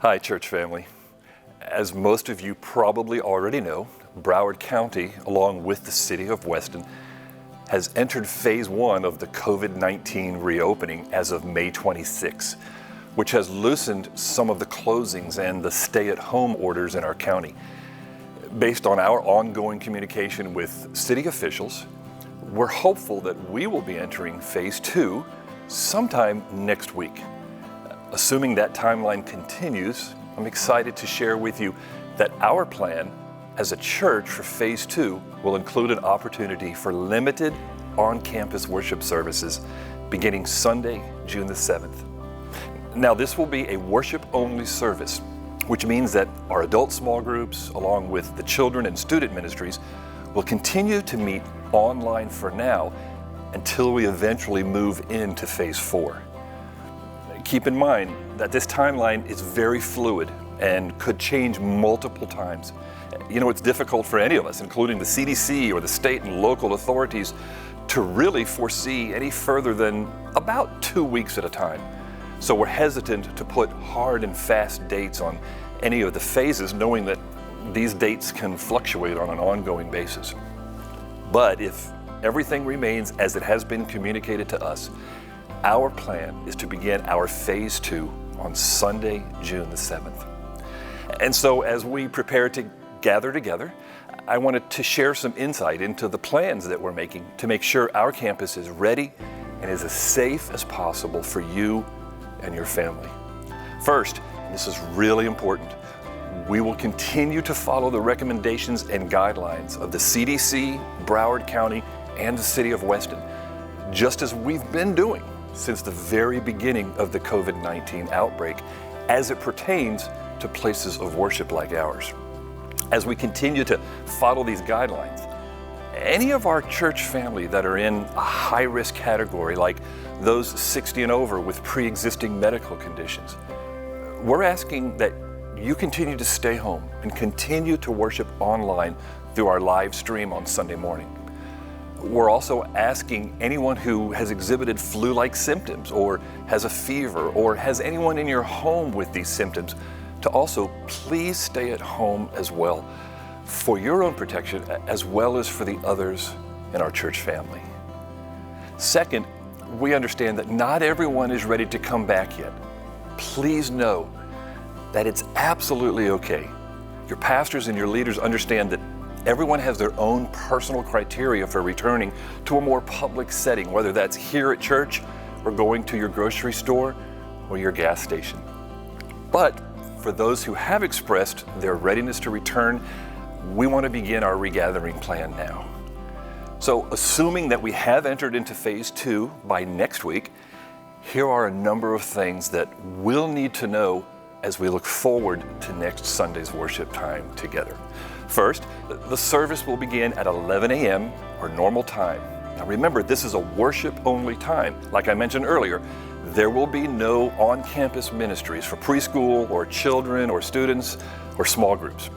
Hi, church family. As most of you probably already know, Broward County, along with the city of Weston, has entered phase one of the COVID-19 reopening as of May 26, which has loosened some of the closings and the stay-at-home orders in our county. Based on our ongoing communication with city officials, we're hopeful that we will be entering phase two sometime next week. Assuming that timeline continues, I'm excited to share with you that our plan as a church for phase two will include an opportunity for limited on-campus worship services beginning Sunday, June the 7th. Now, this will be a worship-only service, which means that our adult small groups, along with the children and student ministries, will continue to meet online for now until we eventually move into phase four. Keep in mind that this timeline is very fluid and could change multiple times. You know, it's difficult for any of us, including the CDC or the state and local authorities, to really foresee any further than about 2 weeks at a time. So we're hesitant to put hard and fast dates on any of the phases, knowing that these dates can fluctuate on an ongoing basis. But if everything remains as it has been communicated to us, our plan is to begin our phase two on Sunday, June the 7th. And so as we prepare to gather together, I wanted to share some insight into the plans that we're making to make sure our campus is ready and is as safe as possible for you and your family. First, and this is really important, we will continue to follow the recommendations and guidelines of the CDC, Broward County, and the city of Weston, just as we've been doing since the very beginning of the COVID-19 outbreak as it pertains to places of worship like ours. As we continue to follow these guidelines, any of our church family that are in a high-risk category, like those 60 and over with pre-existing medical conditions, we're asking that you continue to stay home and continue to worship online through our live stream on Sunday morning. We're also asking anyone who has exhibited flu-like symptoms or has a fever or has anyone in your home with these symptoms to also please stay at home as well for your own protection as well as for the others in our church family. Second, we understand that not everyone is ready to come back yet. Please know that it's absolutely okay. Your pastors and your leaders understand that everyone has their own personal criteria for returning to a more public setting, whether that's here at church or going to your grocery store or your gas station. But for those who have expressed their readiness to return, we want to begin our regathering plan now. So, assuming that we have entered into phase two by next week, here are a number of things that we'll need to know as we look forward to next Sunday's worship time together. First, the service will begin at 11 a.m. our normal time. Now remember, this is a worship-only time. Like I mentioned earlier, there will be no on-campus ministries for preschool or children or students or small groups.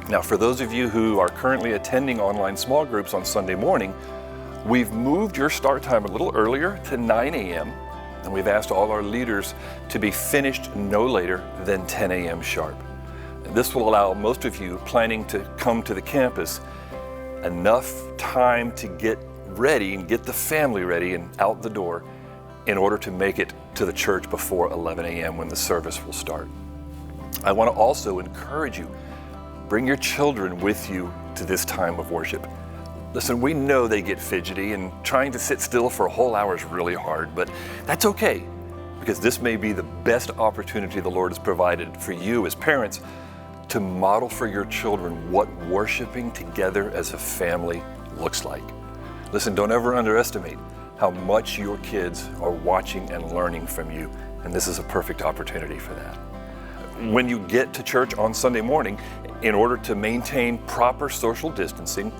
Now, for those of you who are currently attending online small groups on Sunday morning, we've moved your start time a little earlier to 9 a.m., and we've asked all our leaders to be finished no later than 10 a.m. sharp. This will allow most of you planning to come to the campus enough time to get ready and get the family ready and out the door in order to make it to the church before 11 a.m. when the service will start. I want to also encourage you, bring your children with you to this time of worship. Listen, we know they get fidgety and trying to sit still for a whole hour is really hard, but that's okay because this may be the best opportunity the Lord has provided for you as parents to model for your children what worshiping together as a family looks like. Listen, don't ever underestimate how much your kids are watching and learning from you, and this is a perfect opportunity for that. When you get to church on Sunday morning, in order to maintain proper social distancing,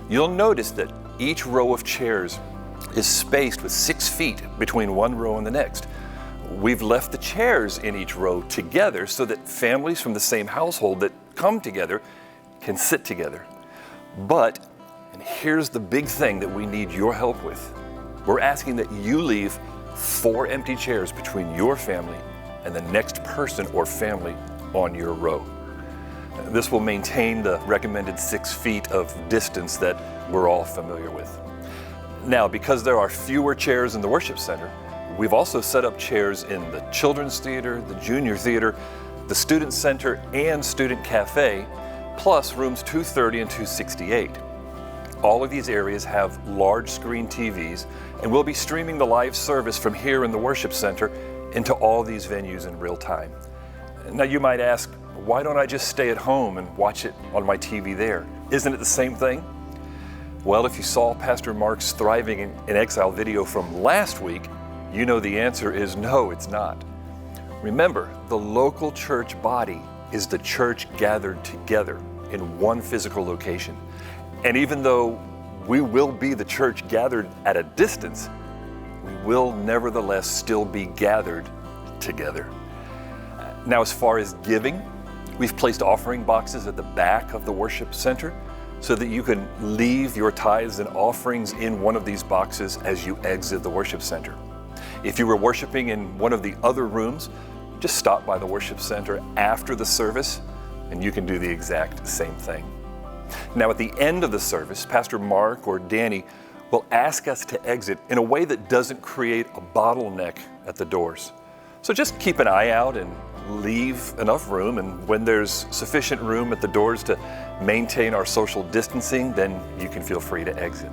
you'll notice that each row of chairs is spaced with 6 feet between one row and the next. We've left the chairs in each row together so that families from the same household that come together can sit together. But, and here's the big thing that we need your help with, we're asking that you leave 4 empty chairs between your family and the next person or family on your row. This will maintain the recommended 6 feet of distance that we're all familiar with. Now, because there are fewer chairs in the worship center, we've also set up chairs in the children's theater, the junior theater, the student center, and student cafe, plus rooms 230 and 268. All of these areas have large screen TVs, and we'll be streaming the live service from here in the worship center into all these venues in real time. Now you might ask, why don't I just stay at home and watch it on my TV there? Isn't it the same thing? Well, if you saw Pastor Mark's Thriving in Exile video from last week, you know the answer is no, it's not. Remember, the local church body is the church gathered together in one physical location. And even though we will be the church gathered at a distance, we will nevertheless still be gathered together. Now, as far as giving, we've placed offering boxes at the back of the worship center so that you can leave your tithes and offerings in one of these boxes as you exit the worship center. If you were worshiping in one of the other rooms, just stop by the worship center after the service and you can do the exact same thing. Now, at the end of the service, Pastor Mark or Danny will ask us to exit in a way that doesn't create a bottleneck at the doors. So just keep an eye out and leave enough room, and when there's sufficient room at the doors to maintain our social distancing, then you can feel free to exit.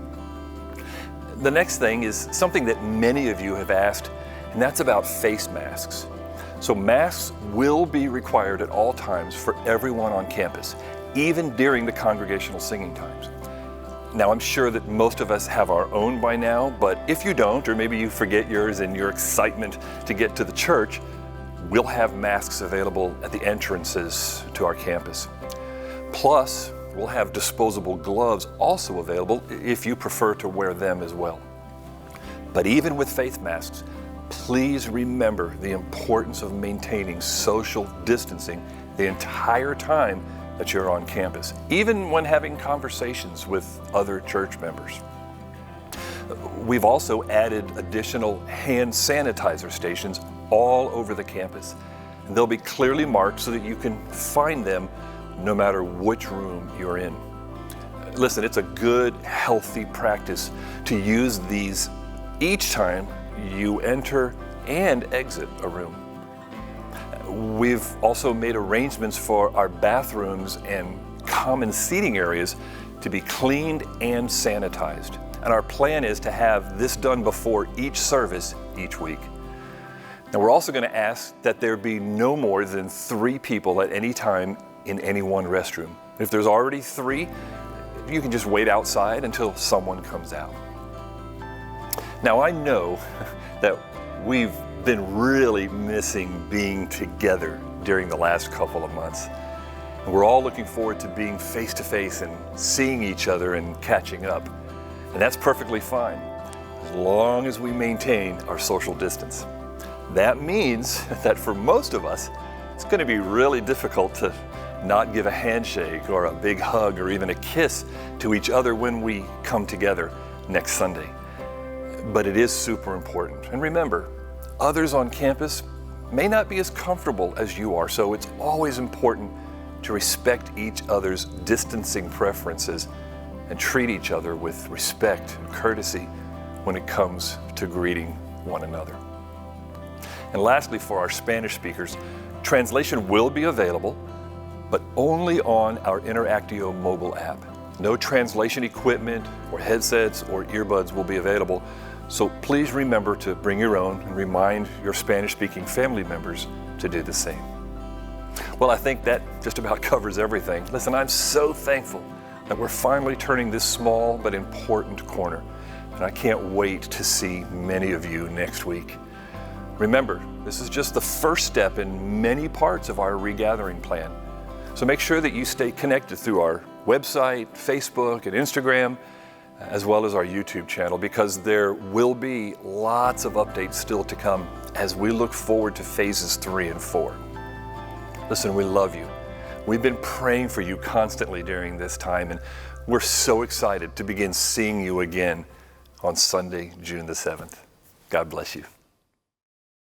The next thing is something that many of you have asked, and that's about face masks. So masks will be required at all times for everyone on campus, even during the congregational singing times. Now, I'm sure that most of us have our own by now, but if you don't, or maybe you forget yours in your excitement to get to the church, we'll have masks available at the entrances to our campus. Plus, we'll have disposable gloves also available if you prefer to wear them as well. But even with face masks, please remember the importance of maintaining social distancing the entire time that you're on campus, even when having conversations with other church members. We've also added additional hand sanitizer stations all over the campus. And they'll be clearly marked so that you can find them no matter which room you're in. Listen, it's a good, healthy practice to use these each time you enter and exit a room. We've also made arrangements for our bathrooms and common seating areas to be cleaned and sanitized. And our plan is to have this done before each service each week. Now, we're also going to ask that there be no more than 3 people at any time in any one restroom. If there's already 3, you can just wait outside until someone comes out. Now, I know that we've been really missing being together during the last couple of months. And we're all looking forward to being face to face and seeing each other and catching up. And that's perfectly fine, as long as we maintain our social distance. That means that for most of us, it's going to be really difficult to not give a handshake or a big hug or even a kiss to each other when we come together next Sunday. But it is super important. And remember, others on campus may not be as comfortable as you are, so it's always important to respect each other's distancing preferences and treat each other with respect and courtesy when it comes to greeting one another. And lastly, for our Spanish speakers, translation will be available, but only on our Interactio mobile app. No translation equipment or headsets or earbuds will be available, so please remember to bring your own and remind your Spanish-speaking family members to do the same. Well, I think that just about covers everything. Listen, I'm so thankful that we're finally turning this small but important corner, and I can't wait to see many of you next week. Remember, this is just the first step in many parts of our regathering plan. So make sure that you stay connected through our website, Facebook, and Instagram, as well as our YouTube channel, because there will be lots of updates still to come as we look forward to phases 3 and 4. Listen, we love you. We've been praying for you constantly during this time, and we're so excited to begin seeing you again on Sunday, June the 7th. God bless you.